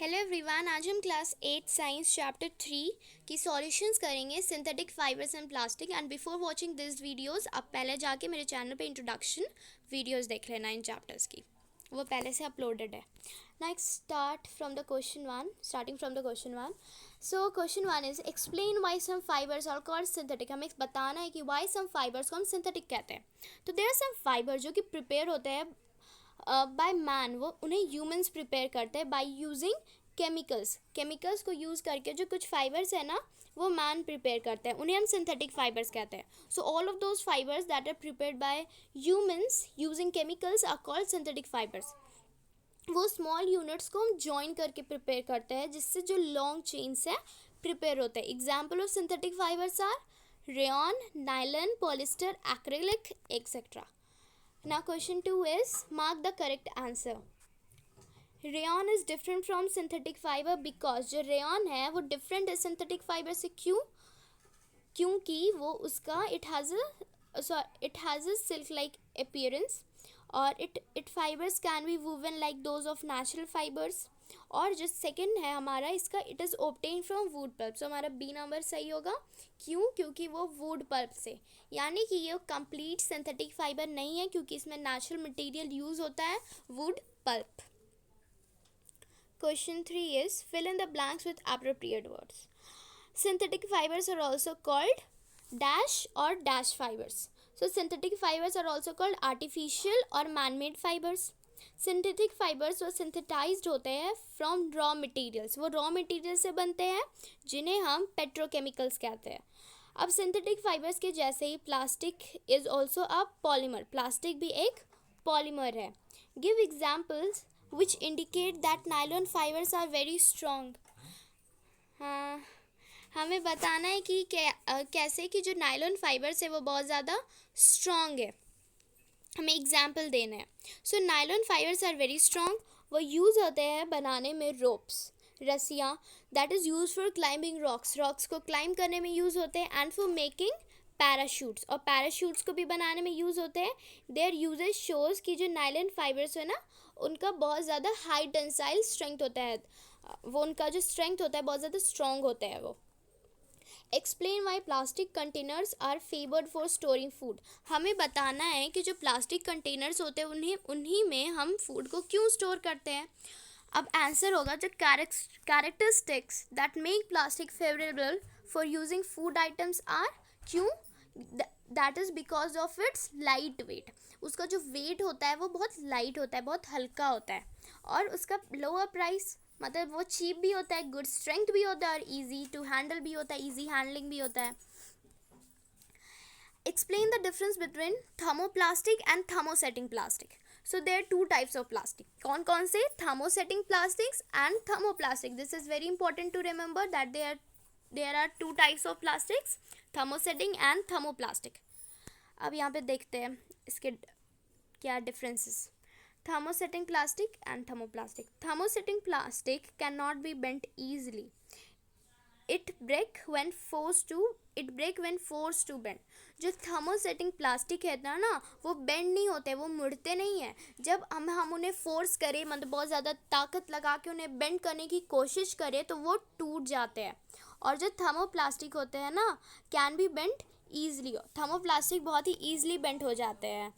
Hello everyone, आज हम class 8 science chapter 3 की सॉल्यूशंस करेंगे synthetic fibres and plastic. And before watching this videos आप पहले जाके मेरे चैनल पे इंट्रोडक्शन वीडियोस देख लेना इन चैप्टर्स की, वो पहले से अपलोडेड है। Next starting from the question one. So question one is explain why some fibres are called synthetic. हमें बताना है कि वाई सम फाइबर्स को हम सिंथेटिक कहते हैं। तो देयर आर सम फाइबर जो कि प्रिपेयर होते हैं बाय मैन, वो उन्हें ह्यूमंस प्रिपेयर करते हैं बाय यूजिंग केमिकल्स को यूज़ करके। जो कुछ फाइबर्स है ना, वो मैन प्रिपेयर करते हैं, उन्हें हम सिंथेटिक फाइबर्स कहते हैं। So all of those fibres that are prepared by humans using chemicals are called synthetic fibres. वो स्मॉल यूनिट्स को हम जॉइन करके प्रिपेयर करते हैं, जिससे जो लॉन्ग चेन्स है प्रिपेयर होते हैं। Example of synthetic fibres are rayon, nylon, polyester, acrylic, etcetera. Now question 2 is mark the correct answer. Rayon is different from synthetic fibre because जो रेयॉन है वो डिफरेंट है सिंथेटिक फाइबर से। क्योंकि वो उसका it has a silk like appearance, और it fibers can be woven like those of natural fibers. और जो सेकंड है हमारा, इसका it is obtain from wood pulp. So हमारा बी नंबर सही होगा। क्योंकि वो वुड पल्प से, यानी कि ये कंप्लीट सिंथेटिक फाइबर नहीं है, क्योंकि इसमें नेचुरल मटेरियल यूज़ होता है, wood pulp. Question 3 is fill in the blanks with appropriate words. Synthetic fibers are also called dash or dash fibers. So synthetic fibers are also called artificial or man-made fibers. Synthetic fibers वो synthesized होते हैं from raw materials. वो raw materials से बनते हैं जिन्हें हम petrochemicals कहते हैं। अब synthetic fibers के जैसे ही plastic is also a polymer. Plastic भी एक polymer है। Give examples which indicate that nylon fibers are very strong. हाँ, हमें बताना है कि कैसे कि जो नायलॉन फाइबर्स है वो बहुत ज़्यादा स्ट्रॉन्ग है, हमें एग्जाम्पल देना है। So nylon fibers are very strong. वो यूज़ होते हैं बनाने में रोप्स, रस्सियाँ, that is use for climbing rocks को क्लाइंब करने में यूज़ होते हैं, एंड फॉर मेकिंग पैराशूट्स, और पैराशूट्स को भी बनाने में यूज़ होते हैं। देयर यूजेज शोज़ कि जो नायलॉन फाइबर्स है ना, उनका बहुत ज़्यादा हाई टेंसाइल स्ट्रेंथ होता है, वो उनका जो स्ट्रेंथ होता है बहुत ज़्यादा स्ट्रॉन्ग होता है वो। Explain why plastic containers are favoured for storing food. हमें बताना है कि जो प्लास्टिक कंटेनर्स होते हैं उन्हीं में हम फूड को क्यों स्टोर करते हैं। अब आंसर होगा जो characteristics that make plastic favourable for using food items are, क्यों, that is because of its light weight. उसका जो वेट होता है वो बहुत लाइट होता है, बहुत हल्का होता है, और उसका लोअर प्राइस, मतलब वो चीप भी होता है, गुड स्ट्रेंथ भी होता है, और ईजी टू हैंडल भी होता है, ईजी हैंडलिंग भी होता है। Explain the difference between thermoplastic and thermosetting plastic. So there two types of plastic. कौन कौन से? Thermosetting plastics and thermoplastic. This is very important to remember that there are two types of plastics, thermosetting and thermoplastic. अब यहाँ पे देखते हैं इसके क्या differences. Thermosetting plastic and thermoplastic. Thermosetting plastic cannot be bent easily. It break when forced to bend. जो thermosetting plastic है ना, वो बेंड नहीं होते, वो मुड़ते नहीं है। जब हम उन्हें फोर्स करें, मतलब बहुत ज़्यादा ताकत लगा के उन्हें बेंड करने की कोशिश करें, तो वो टूट जाते हैं। और जो थर्मोप्लास्टिक होते हैं ना, can be bend easily. Thermoplastic बहुत ही ईजली बेंड हो जाते हैं।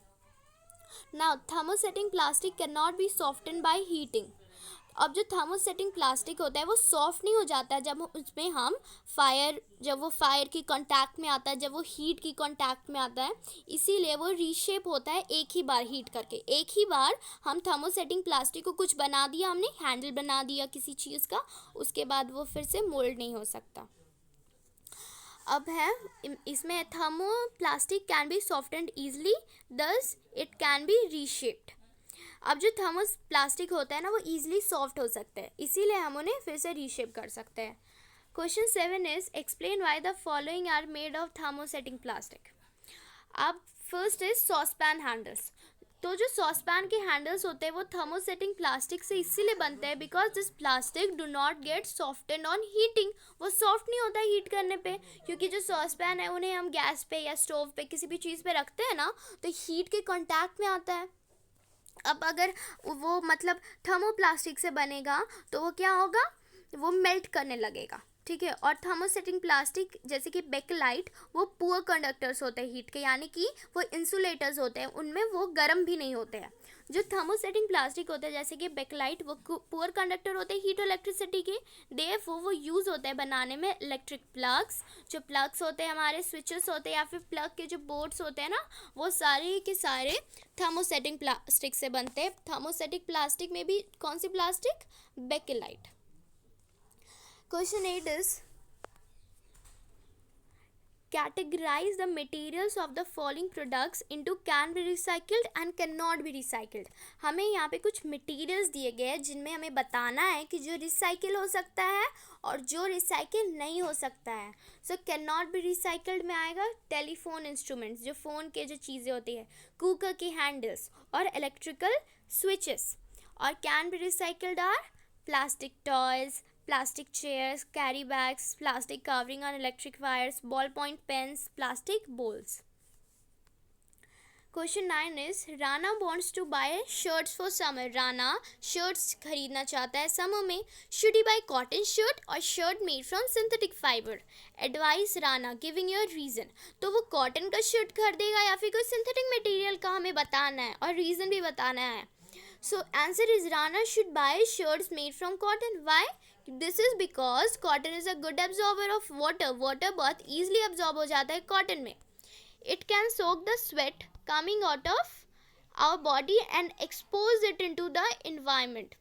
Now thermosetting plastic can not be soften by heating. अब जो थर्मोसेटिंग प्लास्टिक होता है वो सॉफ्ट नहीं हो जाता है जब उसमें हम जब वो फायर की कांटेक्ट में आता है, जब वो हीट की कांटेक्ट में आता है, इसीलिए वो रीशेप होता है एक ही बार हीट करके। एक ही बार हम थर्मोसेटिंग प्लास्टिक को कुछ बना दिया, हमने हैंडल बना दिया किसी चीज़ का, उसके बाद वो फिर से मोल्ड नहीं हो सकता। अब है इसमें thermoplastic can be softened easily, thus it can be reshaped. अब जो थर्मोप्लास्टिक होता है ना, वो ईजिली सॉफ्ट हो सकते हैं, इसीलिए हम उन्हें फिर से रीशेप कर सकते हैं। Question 7 is explain why the following are made of thermosetting plastic. अब फर्स्ट इज सॉसपैन हैंडल्स। तो जो सॉसपैन के हैंडल्स होते हैं वो थर्मोसेटिंग प्लास्टिक से इसीलिए बनते हैं because this plastic do not gate softened on heating. वो सॉफ्ट नहीं होता हीट करने पे, क्योंकि जो सॉसपैन है उन्हें हम गैस पे या स्टोव पे किसी भी चीज़ पे रखते हैं ना, तो हीट के कांटेक्ट में आता है, अब अगर वो मतलब थर्मोप्लास्टिक से बनेगा तो वो क्या होगा, वो मेल्ट करने लगेगा, ठीक है। और थर्मोसेटिंग प्लास्टिक जैसे कि बेकेलाइट, वो पुअर कंडक्टर्स होते हैं हीट के, यानी कि वो इंसुलेटर्स होते हैं, उनमें वो गर्म भी नहीं होते हैं। जो थर्मोसेटिंग प्लास्टिक होते हैं जैसे कि बेकेलाइट, वो पुअर कंडक्टर होते हैं हीट और इलेक्ट्रिसिटी के, देयरफॉर वो यूज़ होते हैं बनाने में इलेक्ट्रिक प्लग्स। जो प्लग्स होते हैं हमारे स्विचेस होते हैं या फिर प्लग के जो बोर्ड्स होते हैं ना, वो सारे के सारे थर्मोसेटिंग प्लास्टिक से बनते हैं। थर्मोसेटिक प्लास्टिक में भी कौन सी plastic, bakelite. Question 8 is categorize the materials of the following products into can be recycled and cannot be recycled। हमें यहाँ पे कुछ materials दिए गए हैं जिनमें हमें बताना है कि जो रिसाइकिल हो सकता है और जो रिसाइकिल नहीं हो सकता है। सो cannot be recycled में आएगा टेलीफोन इंस्ट्रूमेंट्स, जो फ़ोन के जो चीज़ें होती है, कुकर की हैंडल्स और इलेक्ट्रिकल स्विचेस। और can be recycled are plastic toys, plastic chairs, carry bags, plastic covering on electric wires, ballpoint pens, plastic bowls. Question 9 is Rana wants to buy shirts for summer. Rana shirts खरीदना चाहता है summer में. Should he buy cotton shirt or shirt made from synthetic fiber? Advice Rana giving your reason. तो वो cotton का shirt खरीदेगा या फिर कोई synthetic material का हमें बताना है और reason भी बताना है. So answer is Rana should buy shirts made from cotton. Why? This is because cotton is a good absorber of water. Water बहुत easily absorb हो जाता है cotton में. It can soak the sweat coming out of our body and expose it into the environment.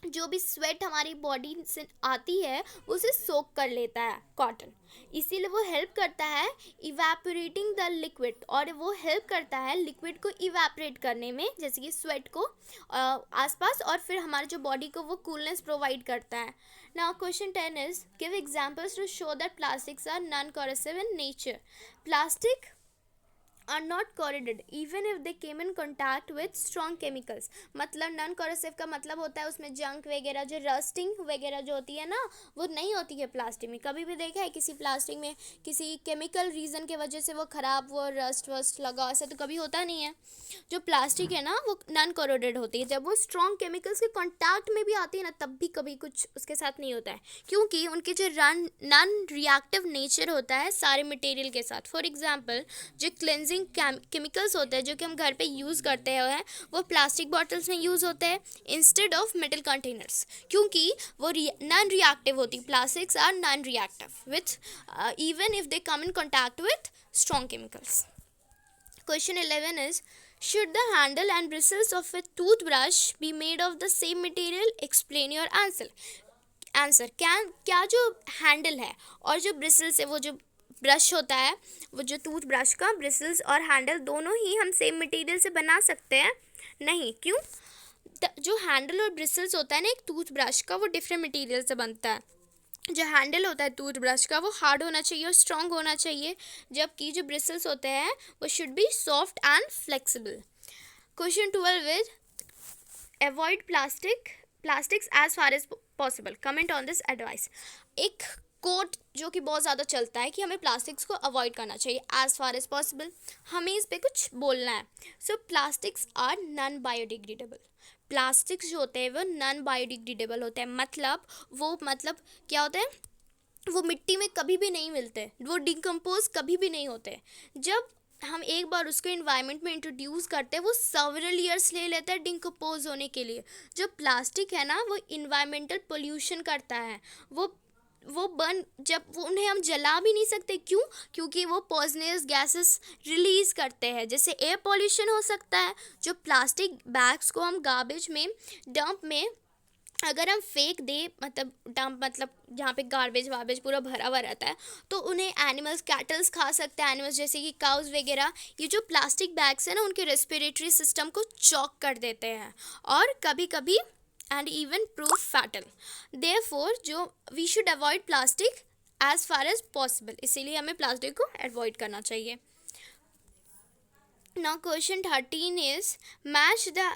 जो भी sweat हमारी body से आती है उसे सोक कर लेता है कॉटन, इसीलिए वो हेल्प करता है इवेपोरेटिंग द लिक्विड, और वो हेल्प करता है लिक्विड को इवेपोरेट करने में, जैसे कि स्वेट को आसपास, और फिर हमारे जो बॉडी को वो कूलनेस प्रोवाइड करता है. Now question 10 is give examples to show that plastics are non corrosive in nature. Plastic are not corroded even if they came in contact with strong chemicals. मतलब नॉन कोरोसिव का मतलब होता है उसमें junk वगैरह, जो रस्टिंग वगैरह जो होती है ना, वो नहीं होती है प्लास्टिक में. कभी भी देखा है किसी प्लास्टिक में किसी केमिकल रीज़न के वजह से वो ख़राब, वो रस्ट वस्ट लगा, ऐसा तो कभी होता नहीं है. जो प्लास्टिक है ना वो नॉन कोरोडेड होती है. जब वो स्ट्रॉन्ग केमिकल्स के कॉन्टैक्ट में भी आती है ना, तब भी कभी कुछ उसके साथ नहीं होता है, क्योंकि उनके जो नॉन रिएक्टिव नेचर होता है सारे मटेरियल के साथ. फॉर एग्जांपल जो क्लेंजिंग केमिकल्स होते हैं जो कि हम घर पे यूज़ करते हैं, वो प्लास्टिक बॉटल्स में यूज़ होते हैं इंस्टेड ऑफ मेटल कंटेनर्स, क्योंकि वो नॉन रिएक्टिव होती. Plastics are non reactive with even if they come in contact with strong chemicals. Question 11 is should the handle and bristles of a toothbrush be made of the same material? Explain your answer. क्या जो handle है और जो bristles है, वो जो brush होता है, वो जो टूथब्रश का ब्रिसल्स और हैंडल दोनों ही हम सेम मटेरियल से बना सकते हैं? नहीं. क्यों? जो हैंडल और ब्रिसल्स होता है ना एक टूथब्रश का, वो डिफरेंट मटेरियल से बनता है. जो हैंडल होता है टूथब्रश का वो हार्ड होना चाहिए और स्ट्रॉन्ग होना चाहिए, जबकि जो ब्रिसल्स होते हैं वो should be soft and flexible. Question 12 is avoid plastics as far as possible. Comment on this advice. एक कोट जो कि बहुत ज़्यादा चलता है कि हमें प्लास्टिक्स को अवॉइड करना चाहिए एज फार एज पॉसिबल. हमें इस पर कुछ बोलना है. So plastics are non biodegradable. Plastics जो होते हैं वो नॉन बायोडिग्रेडेबल होते हैं. मतलब क्या होते हैं, वो मिट्टी में कभी भी नहीं मिलते, वो डिकम्पोज कभी भी नहीं होते. जब हम एक बार उसको इन्वायरमेंट में इंट्रोड्यूस करते हैं वो सेवरल ईयर्स ले लेता है डिकम्पोज होने के लिए. जो प्लास्टिक है ना वो इन्वायरमेंटल पोल्यूशन करता है. जब उन्हें हम जला भी नहीं सकते. क्यों? क्योंकि वो पॉइजनस गैसेस रिलीज़ करते हैं, जैसे एयर पॉल्यूशन हो सकता है. जो प्लास्टिक बैग्स को हम गार्बेज में डंप में अगर हम फेंक दे, मतलब डंप मतलब जहाँ पे गार्बेज वार्बेज पूरा भरा हुआ रहता है, तो उन्हें एनिमल्स, कैटल्स खा सकते हैं. एनिमल्स जैसे कि काउज वगैरह. ये जो प्लास्टिक बैग्स हैं ना उनके रेस्पिरेटरी सिस्टम को चॉक कर देते हैं और कभी कभी and even prove fatal. Therefore जो we should avoid plastic as far as possible. इसीलिए हमें प्लास्टिक को अवॉइड करना चाहिए. Now question 13 is match the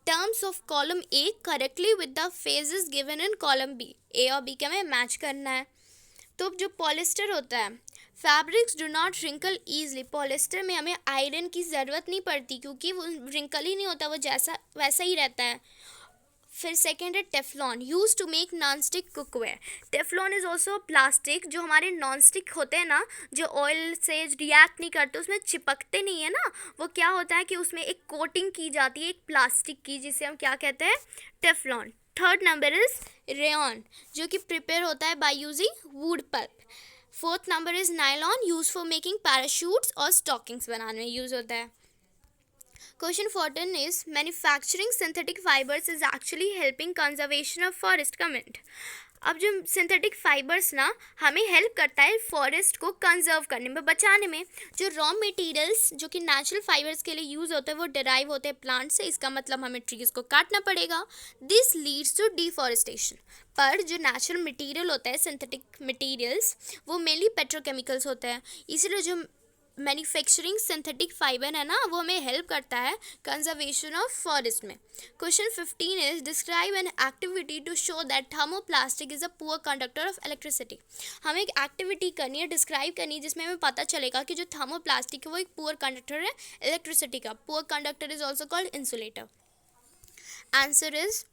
terms of column A correctly with the phases given in column B. A और B का हमें match करना है. तो जो पॉलिस्टर होता है, fabrics do not wrinkle easily, polyester में हमें आयरन की ज़रूरत नहीं पड़ती क्योंकि वो रिंकल ही नहीं होता, वो जैसा वैसा ही रहता है। फिर सेकेंड है Teflon, use to make non stick cookware. Teflon is also plastic, जो हमारे नॉन स्टिक होते हैं ना, जो ऑयल से रिएक्ट नहीं करते, उसमें चिपकते नहीं है ना, वो क्या होता है कि उसमें एक कोटिंग की जाती है एक प्लास्टिक की, जिसे हम क्या कहते हैं, Teflon. Third number is rayon, जो कि प्रिपेयर होता है by using wood pulp. Fourth number is nylon, use for making parachutes और स्टॉकिंग्स बनाने में यूज़ होता है। Question 14 is manufacturing synthetic fibers is actually helping conservation of forest. Comment. अब जो सिंथेटिक फाइबर्स ना हमें हेल्प करता है फॉरेस्ट को कंजर्व करने में, बचाने में। जो रॉ मटेरियल्स जो कि नेचुरल फाइबर्स के लिए यूज़ होते हैं वो डिराइव होते हैं प्लांट से, इसका मतलब हमें ट्रीज को काटना पड़ेगा। This leads to deforestation. पर जो नेचुरल मटेरियल होता है सिंथेटिक मटेरियल्स वो मेनली पेट्रोकेमिकल्स होते हैं, इसलिए जो मैन्युफैक्चरिंग सिंथेटिक फाइबर है ना वो हमें हेल्प करता है कंजर्वेशन ऑफ फॉरेस्ट में। Question 15 is describe an activity to show that thermoplastic is a poor conductor of electricity. हमें एक एक्टिविटी करनी है, डिस्क्राइब करनी है, जिसमें हमें पता चलेगा कि जो थर्मोप्लास्टिक है वो एक पुअर कंडक्टर है इलेक्ट्रिसिटी का। Poor conductor is also called insulator. Answer is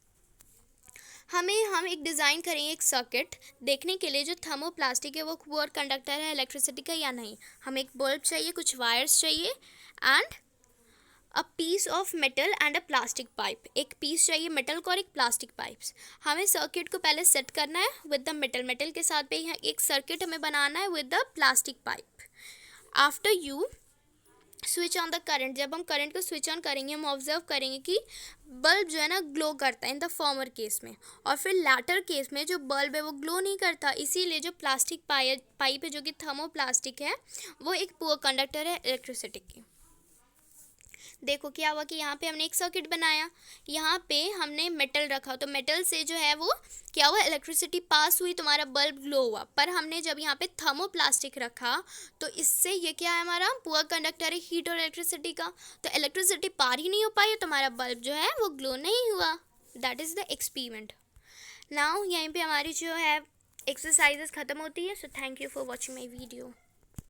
हम एक डिज़ाइन करेंगे एक सर्किट देखने के लिए जो थर्मोप्लास्टिक है वो पुअर कंडक्टर है इलेक्ट्रिसिटी का या नहीं। हमें एक बल्ब चाहिए, कुछ वायर्स चाहिए and a piece of metal and a plastic pipe. एक पीस चाहिए मेटल का और एक प्लास्टिक पाइप्स। हमें सर्किट को पहले सेट करना है विद द मेटल के साथ पे एक सर्किट हमें बनाना है with the plastic pipe. After you switch on the current, जब हम करंट को स्विच ऑन करेंगे हम ऑब्जर्व करेंगे कि बल्ब जो है ना ग्लो करता है इन द फॉर्मर केस में, और फिर लैटर केस में जो बल्ब है वो ग्लो नहीं करता। इसीलिए जो प्लास्टिक पाइप है जो कि थर्मोप्लास्टिक है वो एक पुअर कंडक्टर है इलेक्ट्रिसिटी की। देखो क्या हुआ कि यहाँ पे हमने एक सर्किट बनाया, यहाँ पे हमने मेटल रखा, तो मेटल से जो है वो क्या हुआ, इलेक्ट्रिसिटी पास हुई, तुम्हारा बल्ब ग्लो हुआ। पर हमने जब यहाँ पे थर्मोप्लास्टिक रखा तो इससे ये क्या है, हमारा पुअर कंडक्टर है हीट और इलेक्ट्रिसिटी का, तो इलेक्ट्रिसिटी पार ही नहीं हो पाई, तुम्हारा बल्ब जो है वो ग्लो नहीं हुआ। That is the experiment. Now यहीं पे हमारी जो है एक्सरसाइजेस ख़त्म होती है। So thank you for watching my video.